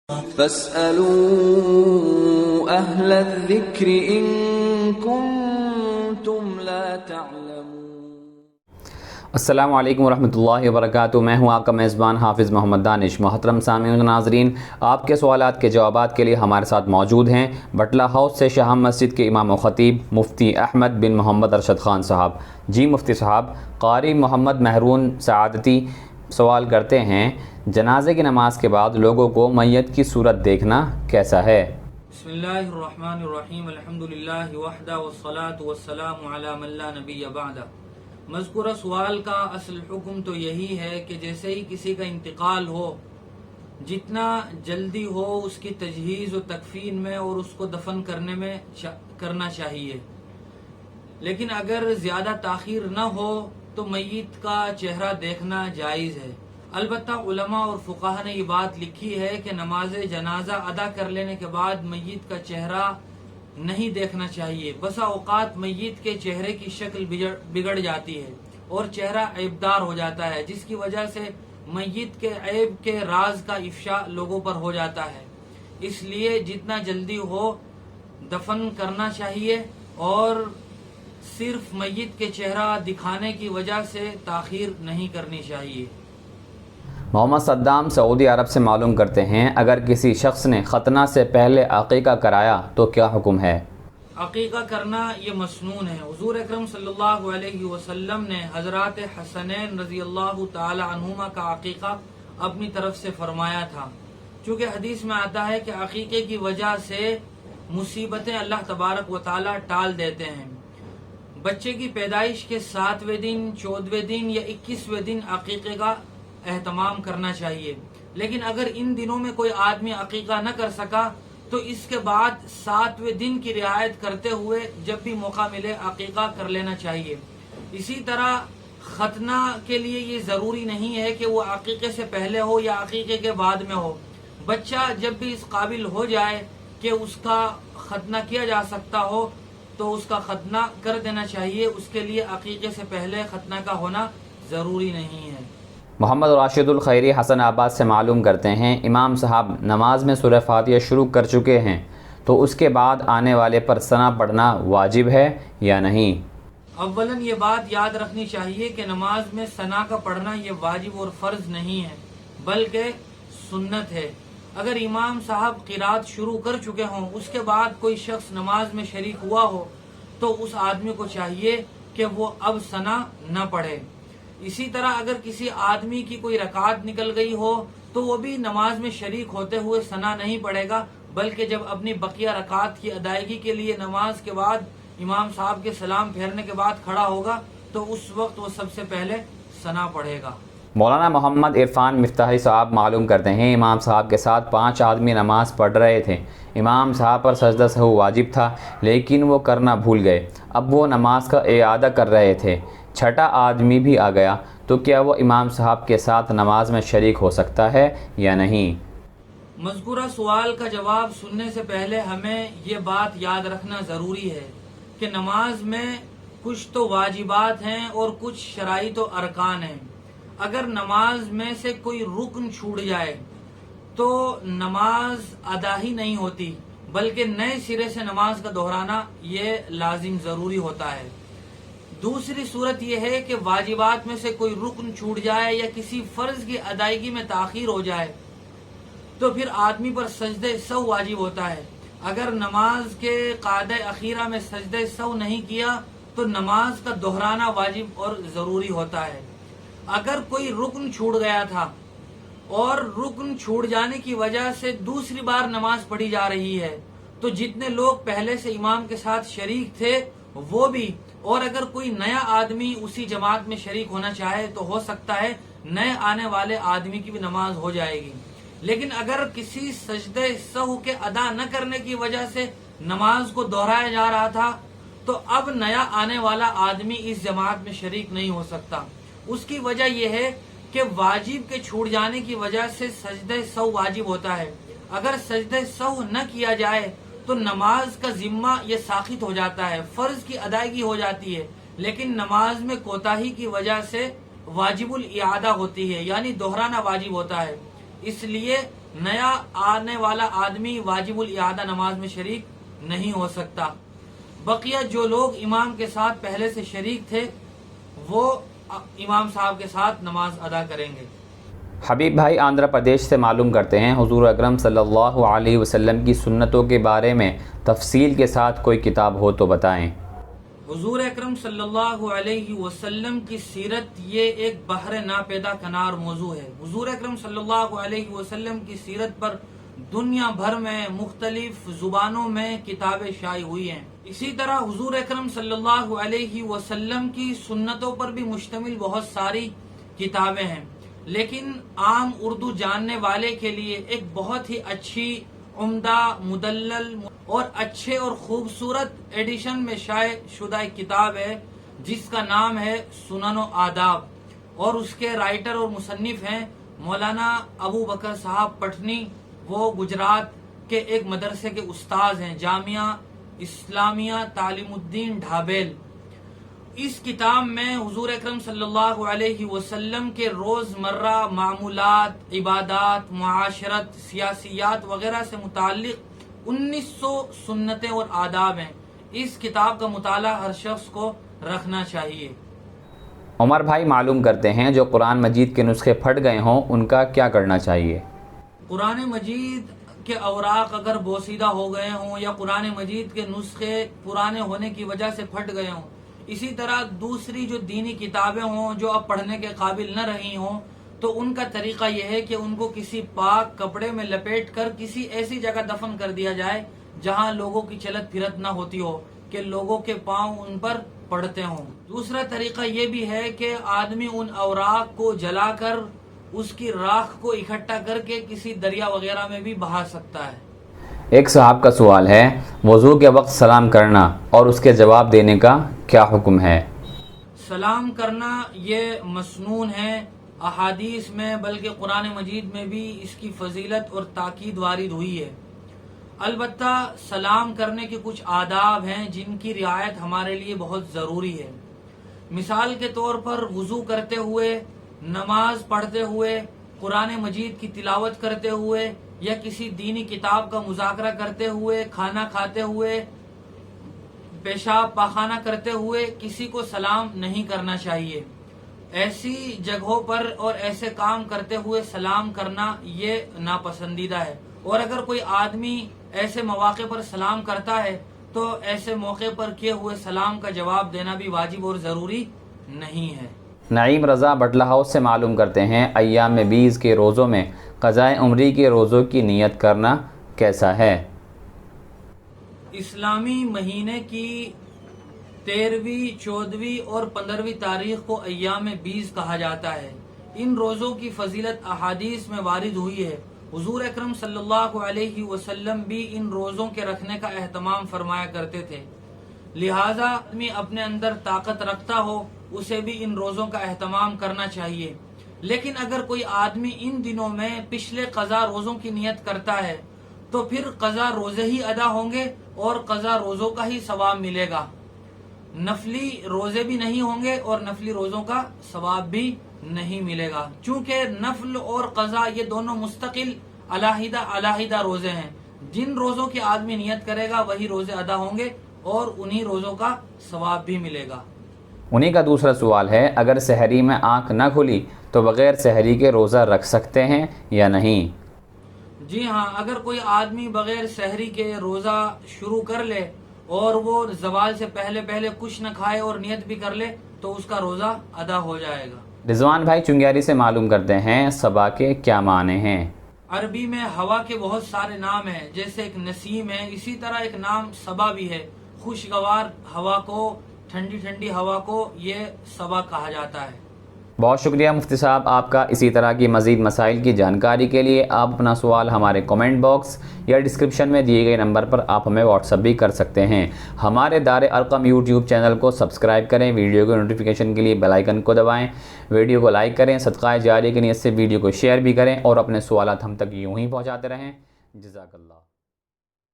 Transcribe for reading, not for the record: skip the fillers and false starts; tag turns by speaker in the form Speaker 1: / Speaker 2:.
Speaker 1: فاسألوا أهل الذكر إن كنتم لا تعلمون۔
Speaker 2: السلام علیکم ورحمۃ اللہ وبرکاتہ۔ میں ہوں آپ کا میزبان حافظ محمد دانش۔ محترم سامعین و ناظرین، آپ کے سوالات کے جوابات کے لیے ہمارے ساتھ موجود ہیں بٹلہ ہاؤس سے شاہم مسجد کے امام و خطیب مفتی احمد بن محمد ارشد خان صاحب۔ جی مفتی صاحب، قاری محمد مہرون سعادتی سوال کرتے ہیں، جنازے کی نماز کے بعد لوگوں کو میت کی صورت دیکھنا کیسا ہے؟
Speaker 3: بسم اللہ الرحمن الرحیم، الحمدللہ وحدہ والصلاة والسلام علی من لا نبی بعدہ۔ مذکورہ سوال کا اصل حکم تو یہی ہے کہ جیسے ہی کسی کا انتقال ہو، جتنا جلدی ہو اس کی تجہیز و تکفین میں اور اس کو دفن کرنے میں کرنا چاہیے، لیکن اگر زیادہ تاخیر نہ ہو تو میت کا چہرہ دیکھنا جائز ہے۔ البتہ علماء اور فقہا نے یہ بات لکھی ہے کہ نماز جنازہ ادا کر لینے کے بعد میت کا چہرہ نہیں دیکھنا چاہیے۔ بسا اوقات میت کے چہرے کی شکل بگڑ جاتی ہے اور چہرہ عیبدار ہو جاتا ہے، جس کی وجہ سے میت کے عیب کے راز کا افشا لوگوں پر ہو جاتا ہے۔ اس لیے جتنا جلدی ہو دفن کرنا چاہیے اور صرف میت کے چہرہ دکھانے کی وجہ سے تاخیر نہیں کرنی چاہیے۔
Speaker 2: محمد صدام سعودی عرب سے معلوم کرتے ہیں، اگر کسی شخص نے ختنہ سے پہلے عقیقہ کرایا تو کیا حکم ہے؟
Speaker 3: عقیقہ کرنا یہ مسنون ہے۔ حضور اکرم صلی اللہ علیہ وسلم نے حضرات حسنین رضی اللہ تعالی عنہما کا عقیقہ اپنی طرف سے فرمایا تھا، چونکہ حدیث میں آتا ہے کہ عقیقے کی وجہ سے مصیبتیں اللہ تبارک و تعالی ٹال دیتے ہیں۔ بچے کی پیدائش کے 7ویں دن، 14ویں دن یا 21ویں دن عقیقے کا اہتمام کرنا چاہیے، لیکن اگر ان دنوں میں کوئی آدمی عقیقہ نہ کر سکا تو اس کے بعد 7ویں دن کی رعایت کرتے ہوئے جب بھی موقع ملے عقیقہ کر لینا چاہیے۔ اسی طرح ختنہ کے لیے یہ ضروری نہیں ہے کہ وہ عقیقے سے پہلے ہو یا عقیقے کے بعد میں ہو۔ بچہ جب بھی اس قابل ہو جائے کہ اس کا ختنہ کیا جا سکتا ہو تو اس کا ختنہ کر دینا چاہیے، اس کے لیے عقیقے سے پہلے ختنہ کا ہونا ضروری نہیں ہے۔
Speaker 2: محمد راشد الخیری حسن آباد سے معلوم کرتے ہیں، امام صاحب نماز میں سورہ فاتحہ شروع کر چکے ہیں تو اس کے بعد آنے والے پر ثنا پڑھنا واجب ہے یا نہیں؟
Speaker 3: اولاً یہ بات یاد رکھنی چاہیے کہ نماز میں ثنا کا پڑھنا یہ واجب اور فرض نہیں ہے بلکہ سنت ہے۔ اگر امام صاحب قرات شروع کر چکے ہوں، اس کے بعد کوئی شخص نماز میں شریک ہوا ہو تو اس آدمی کو چاہیے کہ وہ اب ثنا نہ پڑھے۔ اسی طرح اگر کسی آدمی کی کوئی رکعت نکل گئی ہو تو وہ بھی نماز میں شریک ہوتے ہوئے ثنا نہیں پڑھے گا، بلکہ جب اپنی بقیہ رکعت کی ادائیگی کے لیے نماز کے بعد امام صاحب کے سلام پھیرنے کے بعد کھڑا ہوگا تو اس وقت وہ سب سے پہلے ثنا پڑھے گا۔
Speaker 2: مولانا محمد عرفان مفتاحی صاحب معلوم کرتے ہیں، امام صاحب کے ساتھ 5 آدمی نماز پڑھ رہے تھے، امام صاحب پر سجدہ سہو واجب تھا لیکن وہ کرنا بھول گئے، اب وہ نماز کا اعادہ کر رہے تھے، 6واں آدمی بھی آ گیا تو کیا وہ امام صاحب کے ساتھ نماز میں شریک ہو سکتا ہے یا نہیں؟
Speaker 3: مذکورہ سوال کا جواب سننے سے پہلے ہمیں یہ بات یاد رکھنا ضروری ہے کہ نماز میں کچھ تو واجبات ہیں اور کچھ شرائط و ارکان ہیں۔ اگر نماز میں سے کوئی رکن چھوٹ جائے تو نماز ادا ہی نہیں ہوتی بلکہ نئے سرے سے نماز کا دہرانا یہ لازم ضروری ہوتا ہے۔ دوسری صورت یہ ہے کہ واجبات میں سے کوئی رکن چھوٹ جائے یا کسی فرض کی ادائیگی میں تاخیر ہو جائے تو پھر آدمی پر سجدہ سہو واجب ہوتا ہے۔ اگر نماز کے قاعدہ اخیرہ میں سجدہ سہو نہیں کیا تو نماز کا دہرانا واجب اور ضروری ہوتا ہے۔ اگر کوئی رکن چھوٹ گیا تھا اور رکن چھوٹ جانے کی وجہ سے دوسری بار نماز پڑھی جا رہی ہے تو جتنے لوگ پہلے سے امام کے ساتھ شریک تھے وہ بھی، اور اگر کوئی نیا آدمی اسی جماعت میں شریک ہونا چاہے تو ہو سکتا ہے نئے آنے والے آدمی کی بھی نماز ہو جائے گی۔ لیکن اگر کسی سجدہ سہو کے ادا نہ کرنے کی وجہ سے نماز کو دہرایا جا رہا تھا تو اب نیا آنے والا آدمی اس جماعت میں شریک نہیں ہو سکتا۔ اس کی وجہ یہ ہے کہ واجب کے چھوٹ جانے کی وجہ سے سجدہ سہو واجب ہوتا ہے۔ اگر سجدہ سہو نہ کیا جائے تو نماز کا ذمہ یہ ساقط ہو جاتا ہے، فرض کی ادائیگی ہو جاتی ہے، لیکن نماز میں کوتاہی کی وجہ سے واجب الاعادہ ہوتی ہے، یعنی دہرانا واجب ہوتا ہے۔ اس لیے نیا آنے والا آدمی واجب الاعادہ نماز میں شریک نہیں ہو سکتا. بقیہ جو لوگ امام کے ساتھ پہلے سے شریک تھے وہ امام صاحب کے ساتھ نماز ادا کریں گے.
Speaker 2: حبیب بھائی آندھرا پردیش سے معلوم کرتے ہیں، حضور اکرم صلی اللہ علیہ وسلم کی سنتوں کے بارے میں تفصیل کے ساتھ کوئی کتاب ہو تو بتائیں.
Speaker 3: حضور اکرم صلی اللہ علیہ وسلم کی سیرت یہ ایک بحر ناپیدا کنار موضوع ہے. حضور اکرم صلی اللہ علیہ وسلم کی سیرت پر دنیا بھر میں مختلف زبانوں میں کتابیں شائع ہوئی ہیں. اسی طرح حضور اکرم صلی اللہ علیہ وسلم کی سنتوں پر بھی مشتمل بہت ساری کتابیں ہیں، لیکن عام اردو جاننے والے کے لیے ایک بہت ہی اچھی، عمدہ، مدلل اور اچھے اور خوبصورت ایڈیشن میں شائع شدہ ایک کتاب ہے جس کا نام ہے سنن و آداب، اور اس کے رائٹر اور مصنف ہیں مولانا ابو بکر صاحب پٹھنی. وہ گجرات کے ایک مدرسے کے استاذ ہیں، جامعہ اسلامیہ تعلیم الدین ڈھابیل. اس کتاب میں حضور اکرم صلی اللہ علیہ وسلم کے روزمرہ معمولات، عبادات، معاشرت، سیاسیات وغیرہ سے متعلق 1900 سنتیں اور آداب ہیں. اس کتاب کا مطالعہ ہر شخص کو رکھنا چاہیے.
Speaker 2: عمر بھائی معلوم کرتے ہیں جو قرآن مجید کے نسخے پھٹ گئے ہوں ان کا کیا کرنا چاہیے.
Speaker 3: قرآن مجید کے اوراق اگر بوسیدہ ہو گئے ہوں یا قرآن مجید کے نسخے پرانے ہونے کی وجہ سے پھٹ گئے ہوں، اسی طرح دوسری جو دینی کتابیں ہوں جو اب پڑھنے کے قابل نہ رہی ہوں، تو ان کا طریقہ یہ ہے کہ ان کو کسی پاک کپڑے میں لپیٹ کر کسی ایسی جگہ دفن کر دیا جائے جہاں لوگوں کی چلت پھرت نہ ہوتی ہو کہ لوگوں کے پاؤں ان پر پڑتے ہوں. دوسرا طریقہ یہ بھی ہے کہ آدمی ان اوراق کو جلا کر اس کی راکھ کو اکٹھا کر کے کسی دریا وغیرہ میں بھی بہا سکتا ہے.
Speaker 2: ایک صاحب کا سوال ہے، وضو کے وقت سلام کرنا اور اس کے جواب دینے کا کیا حکم ہے؟
Speaker 3: سلام کرنا یہ مسنون ہے احادیث میں، بلکہ قرآن مجید میں بھی اس کی فضیلت اور تاکید وارد ہوئی ہے. البتہ سلام کرنے کے کچھ آداب ہیں جن کی رعایت ہمارے لیے بہت ضروری ہے. مثال کے طور پر وضو کرتے ہوئے، نماز پڑھتے ہوئے، قرآن مجید کی تلاوت کرتے ہوئے یا کسی دینی کتاب کا مذاکرہ کرتے ہوئے، کھانا کھاتے ہوئے، پیشاب پاخانہ کرتے ہوئے کسی کو سلام نہیں کرنا چاہیے. ایسی جگہوں پر اور ایسے کام کرتے ہوئے سلام کرنا یہ ناپسندیدہ ہے، اور اگر کوئی آدمی ایسے مواقع پر سلام کرتا ہے تو ایسے موقع پر کیے ہوئے سلام کا جواب دینا بھی واجب اور ضروری نہیں ہے.
Speaker 2: نعیم رضا بٹلہ ہاؤس سے معلوم کرتے ہیں، ایام 20 کے روزوں میں قضائے عمری کے روزوں کی نیت کرنا کیسا ہے؟
Speaker 3: اسلامی مہینے کی 13ویں، 14ویں اور 15ویں تاریخ کو ایام 20 کہا جاتا ہے. ان روزوں کی فضیلت احادیث میں وارد ہوئی ہے. حضور اکرم صلی اللہ علیہ وسلم بھی ان روزوں کے رکھنے کا اہتمام فرمایا کرتے تھے. لہذا آدمی اپنے اندر طاقت رکھتا ہو اسے بھی ان روزوں کا اہتمام کرنا چاہیے. لیکن اگر کوئی آدمی ان دنوں میں پچھلے قضا روزوں کی نیت کرتا ہے تو پھر قضا روزے ہی ادا ہوں گے اور قضا روزوں کا ہی ثواب ملے گا. نفلی روزے بھی نہیں ہوں گے اور نفلی روزوں کا ثواب بھی نہیں ملے گا، چونکہ نفل اور قضا یہ دونوں مستقل علیحدہ علیحدہ روزے ہیں. جن روزوں کی آدمی نیت کرے گا وہی روزے ادا ہوں گے اور انہی روزوں کا ثواب بھی ملے گا.
Speaker 2: انہی کا دوسرا سوال ہے، اگر سحری میں آنکھ نہ کھلی تو بغیر سحری کے روزہ رکھ سکتے ہیں یا نہیں؟
Speaker 3: جی ہاں، اگر کوئی آدمی بغیر سحری کے روزہ شروع کر لے اور وہ زوال سے پہلے پہلے کچھ نہ کھائے اور نیت بھی کر لے تو اس کا روزہ ادا ہو جائے گا.
Speaker 2: رضوان بھائی چنگیاری سے معلوم کرتے ہیں، صبا کے کیا معنی ہیں؟
Speaker 3: عربی میں ہوا کے بہت سارے نام ہیں، جیسے ایک نسیم ہے، اسی طرح ایک نام صبا بھی ہے. خوشگوار ہوا کو، ٹھنڈی ٹھنڈی ہوا کو یہ صبا کہا جاتا ہے.
Speaker 2: بہت شکریہ مفتی صاحب آپ کا. اسی طرح کی مزید مسائل کی جانکاری کے لیے آپ اپنا سوال ہمارے کمنٹ باکس یا ڈسکرپشن میں دیے گئے نمبر پر آپ ہمیں واٹس ایپ بھی کر سکتے ہیں. ہمارے دار ارقم یوٹیوب چینل کو سبسکرائب کریں، ویڈیو کے نوٹیفیکیشن کے لیے بیل آئیکن کو دبائیں، ویڈیو کو لائک کریں، صدقہ جاریہ کی نیت سے ویڈیو کو شیئر بھی کریں اور اپنے سوالات ہم تک یوں ہی پہنچاتے رہیں. جزاک اللہ.